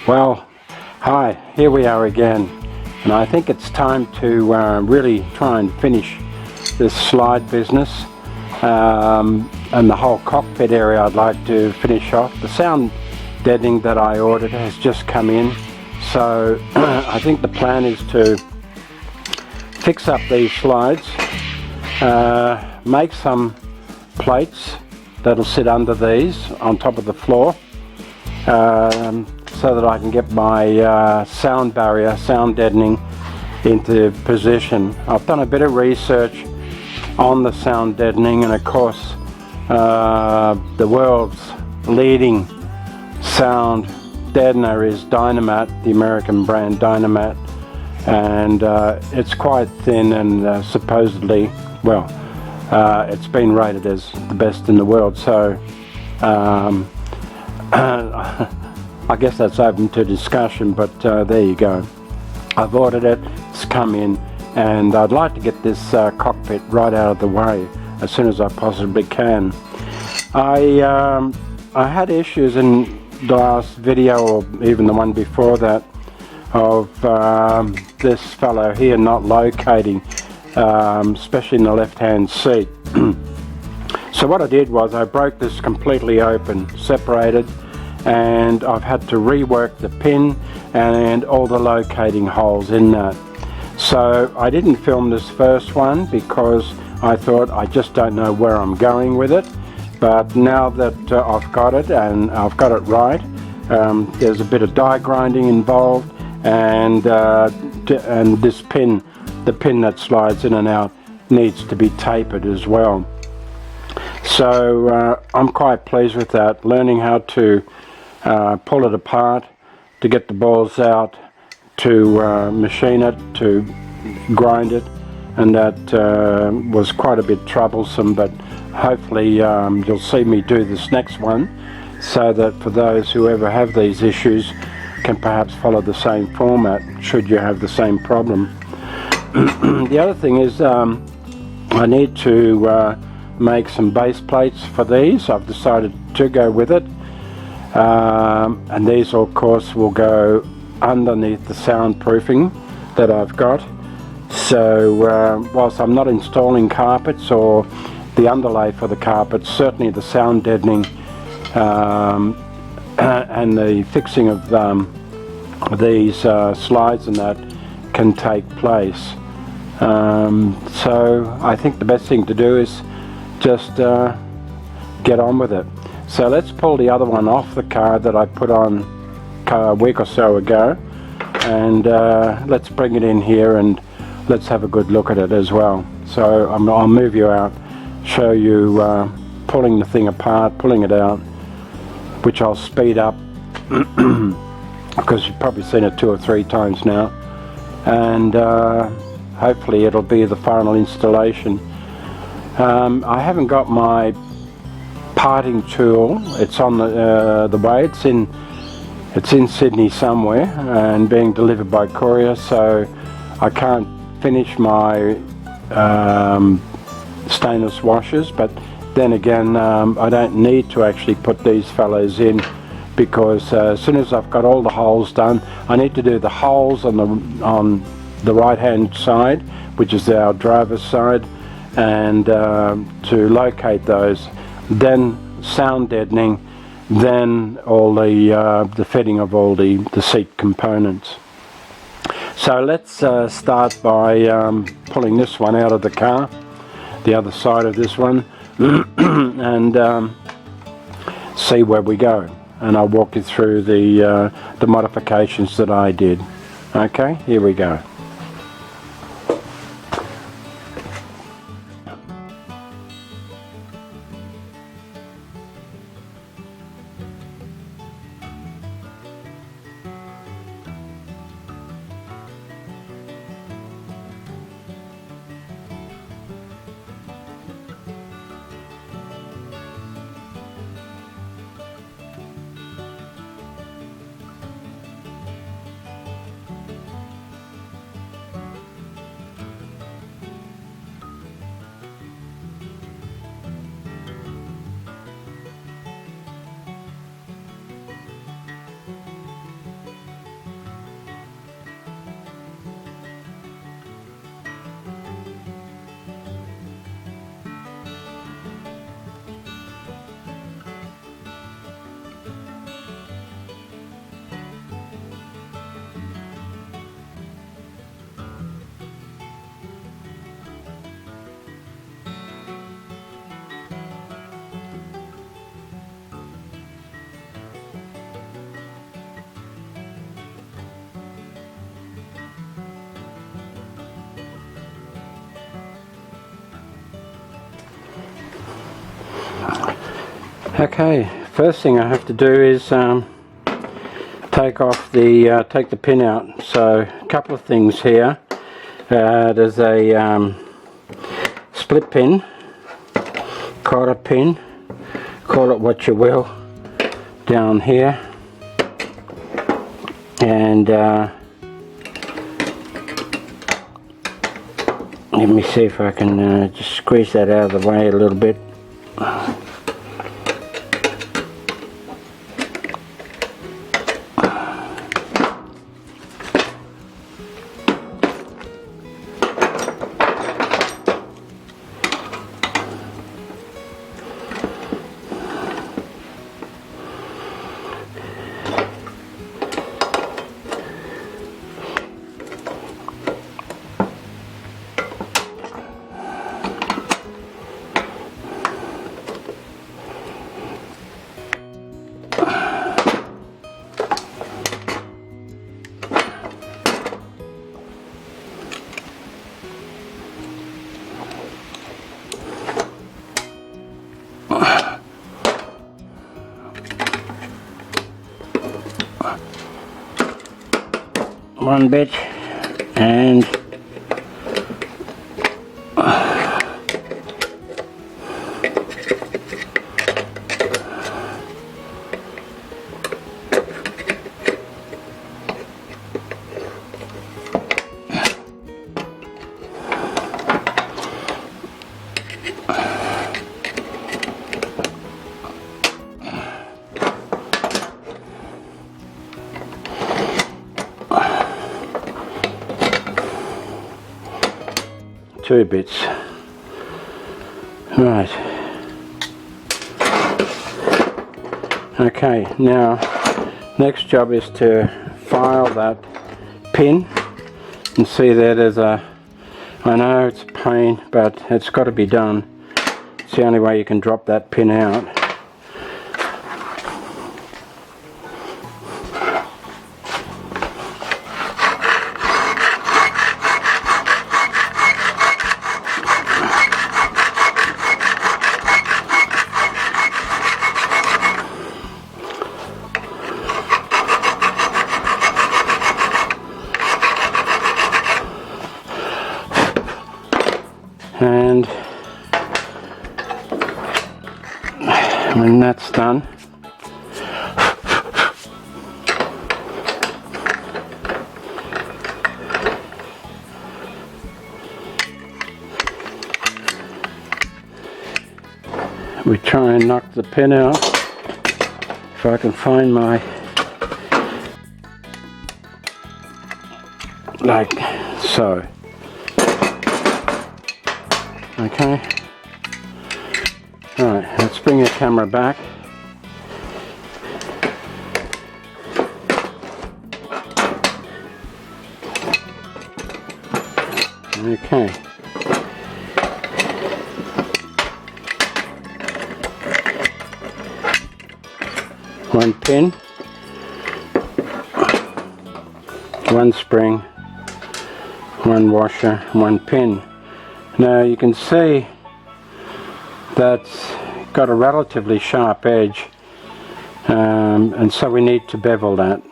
Well, hi, here we are again, and I think it's time to really try and finish this slide business, and the whole cockpit area I'd like to finish off. The sound deadening that I ordered has just come in, so I think the plan is to fix up these slides, make some plates that'll sit under these on top of the floor, so that I can get my sound barrier, sound deadening into position. I've done a bit of research on the sound deadening, and of course the world's leading sound deadener is Dynamat, the American brand Dynamat, and it's quite thin and supposedly, well, it's been rated as the best in the world, so I guess that's open to discussion, but there you go. I've ordered it, it's come in, and I'd like to get this cockpit right out of the way as soon as I possibly can. I had issues in the last video, or even the one before that, of this fellow here not locating, especially in the left hand seat. So what I did was I broke this completely open, separated, and I've had to rework the pin and all the locating holes in that. So I didn't film this first one because I thought I just don't know where I'm going with it, but now that I've got it and I've got it right, there's a bit of die grinding involved, and this pin, the pin that slides in and out, needs to be tapered as well. So I'm quite pleased with that, learning how to pull it apart, to get the balls out, to machine it, to grind it, and that was quite a bit troublesome, but hopefully you'll see me do this next one, so that for those who ever have these issues can perhaps follow the same format should you have the same problem. The other thing is I need to make some base plates for these. I've decided to go with it. And these of course will go underneath the soundproofing that I've got. So whilst I'm not installing carpets or the underlay for the carpets, certainly the sound deadening and the fixing of these slides and that can take place. So I think the best thing to do is just get on with it. So let's pull the other one off the car that I put on a week or so ago, and let's bring it in here and let's have a good look at it as well. So I'll move you out, show you pulling the thing apart, pulling it out, which I'll speed up because you've probably seen it 2 or 3 times now, and hopefully it'll be the final installation. I haven't got my parting tool. It's on the way. It's in Sydney somewhere and being delivered by courier, so I can't finish my stainless washers, but then again I don't need to actually put these fellows in, because as soon as I've got all the holes done, I need to do the holes on the right hand side, which is our driver's side, and to locate those, then sound deadening, then all the fitting of all the seat components. So let's start by pulling this one out of the car, the other side of this one, and see where we go, and I'll walk you through the modifications that I did. Okay, here we go. Okay, first thing I have to do is take the pin out. So a couple of things here. There's a split pin, quarter pin, call it what you will, down here, and let me see if I can just squeeze that out of the way a little bit. One bit and two bits. Right. Okay, now next job is to file that pin, and see there's a, I know it's a pain, but it's got to be done. It's the only way you can drop that pin out. And when that's done, we try and knock the pin out. If I can find my, like so. Okay. Alright, let's bring the camera back. Okay. One pin, one spring, one washer, one pin. Now you can see that's got a relatively sharp edge, and so we need to bevel that.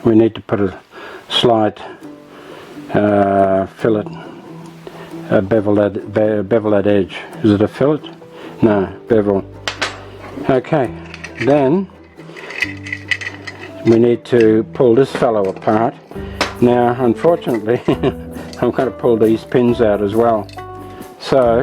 We need to put a slight fillet, bevel that edge. Is it a fillet? No, bevel. Okay, then we need to pull this fellow apart. Now unfortunately I'm going to pull these pins out as well. So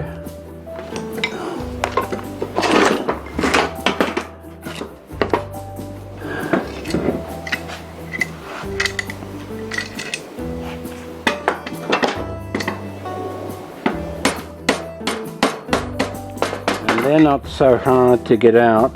and they're not so hard to get out.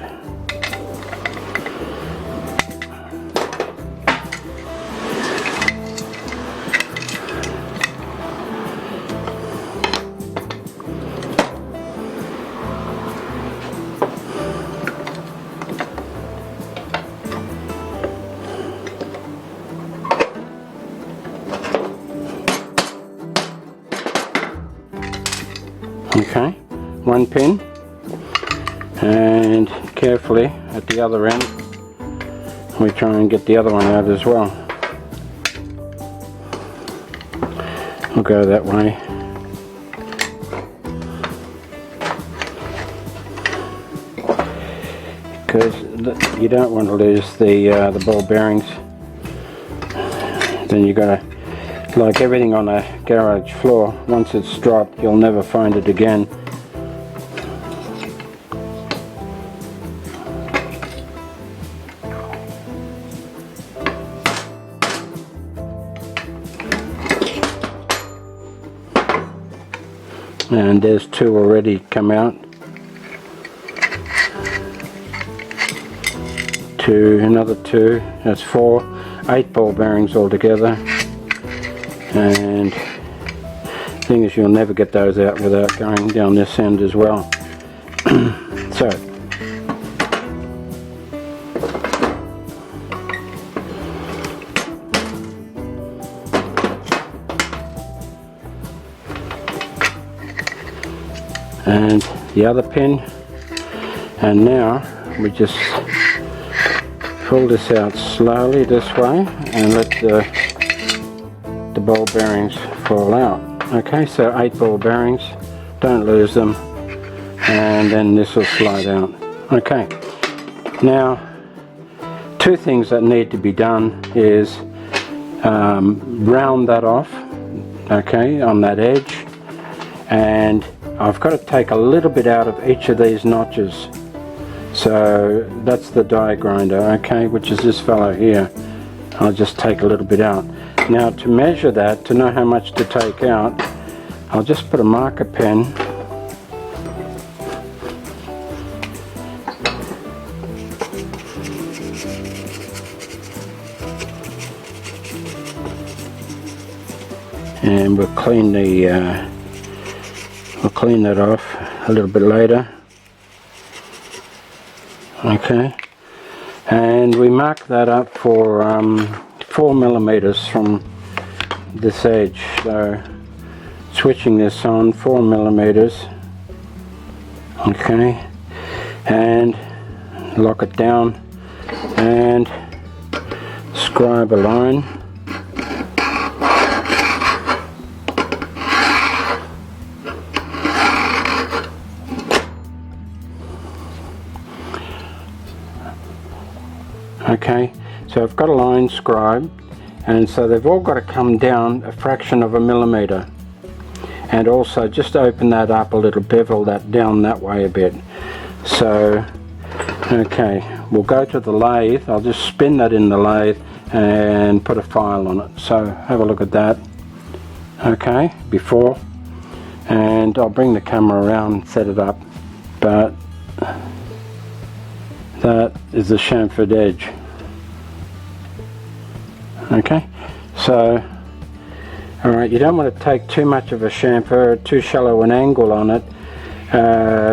Okay, one pin, and carefully at the other end we try and get the other one out as well. We'll go that way. Because you don't want to lose the ball bearings. Then you got to, like everything on a garage floor, once it's dropped you'll never find it again. And there's two already come out. Another two, that's 4, 8 ball bearings altogether. And the thing is, you'll never get those out without going down this end as well. So and the other pin, and now we just pull this out slowly this way and let the ball bearings fall out. Okay, so 8 ball bearings, don't lose them, and then this will slide out. Okay, now 2 things that need to be done is round that off, okay, on that edge, and I've got to take a little bit out of each of these notches. So that's the die grinder, okay, which is this fellow here. I'll just take a little bit out. Now to measure that, to know how much to take out, I'll just put a marker pen and we'll clean that off a little bit later. Okay, and we mark that up for 4 millimeters from this edge. So switching this on, 4 millimeters. Okay, and lock it down and scribe a line. Okay, so I've got a line scribed, and so they've all got to come down a fraction of a millimeter, and also just open that up a little, bevel that down that way a bit. So okay, we'll go to the lathe. I'll just spin that in the lathe and put a file on it. So have a look at that. Okay, before, and I'll bring the camera around and set it up, but that is the chamfered edge. Okay, so alright, you don't want to take too much of a chamfer, too shallow an angle on it.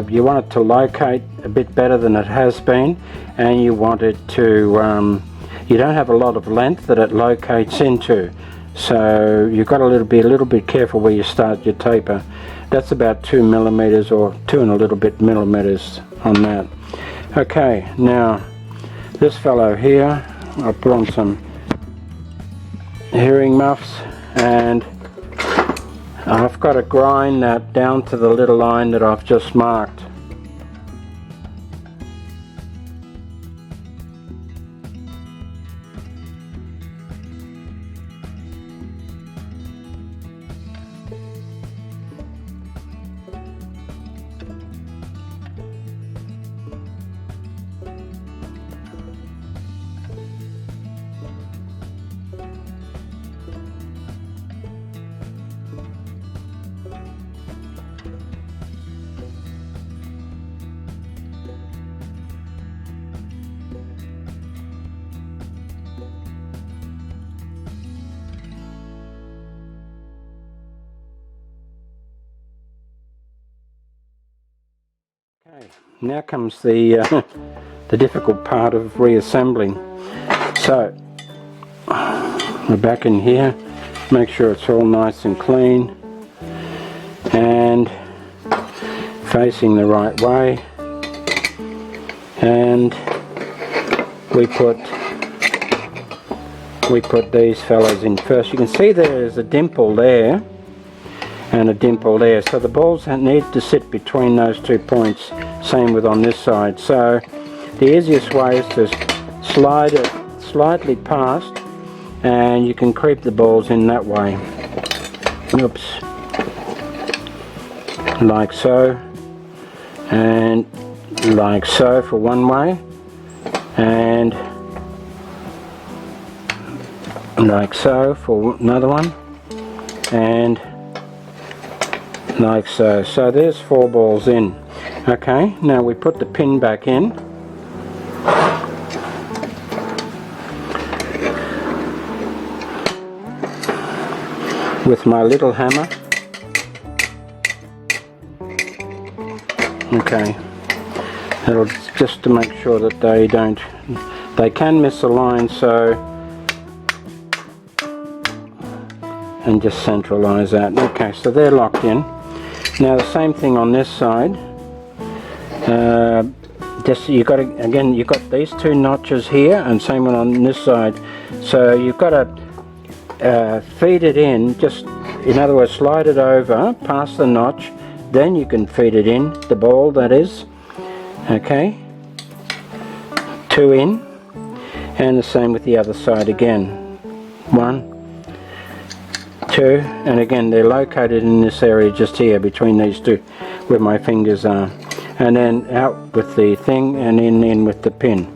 You want it to locate a bit better than it has been, and you want it to, you don't have a lot of length that it locates into, so you've got to be a little bit careful where you start your taper. That's about 2 millimeters or 2 and a little bit millimeters on that. Okay, now this fellow here, I'll put on some hearing muffs, and I've got to grind that down to the little line that I've just marked. Okay, now comes the difficult part of reassembling. So we're back in here, make sure it's all nice and clean and facing the right way. and we put these fellas in first. You can see there's a dimple there and a dimple there, so the balls need to sit between those 2 points, same with on this side. So the easiest way is to slide it slightly past, and you can creep the balls in that way. Oops. Like so, and like so for one way, and like so for another one, and like so. So there's 4 balls in. Okay, now we put the pin back in. With my little hammer. Okay, that'll just to make sure that they can misalign, so, and just centralize that. Okay, so they're locked in. Now the same thing on this side. Just you got to, again, you've got these 2 notches here, and same one on this side. So you've got to feed it in, just in other words, slide it over past the notch, then you can feed it in, the ball that is. Okay, 2 in, and the same with the other side again. 1, 2, and again they're located in this area just here between these 2 where my fingers are, and then out with the thing and in with the pin.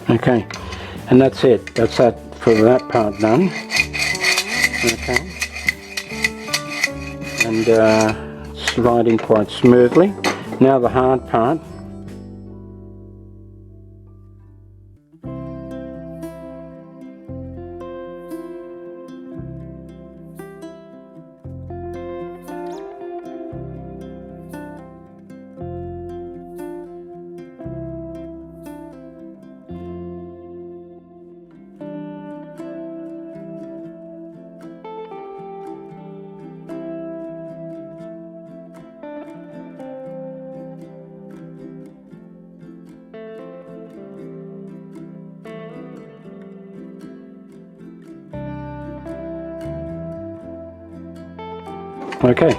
Okay, and that's it. That's that for that part done. Okay, and sliding quite smoothly. Now the hard part. Okay.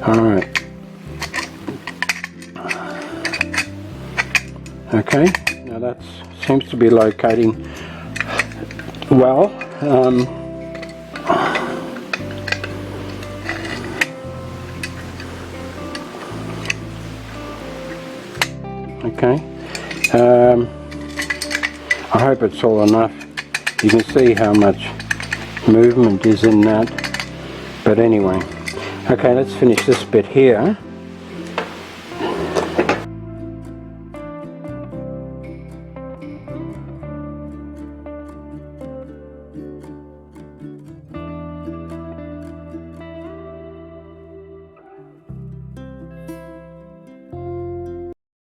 Alright. Okay, now that seems to be locating well. Okay. I hope it's all enough. You can see how much movement is in that, but anyway. Okay, let's finish this bit here.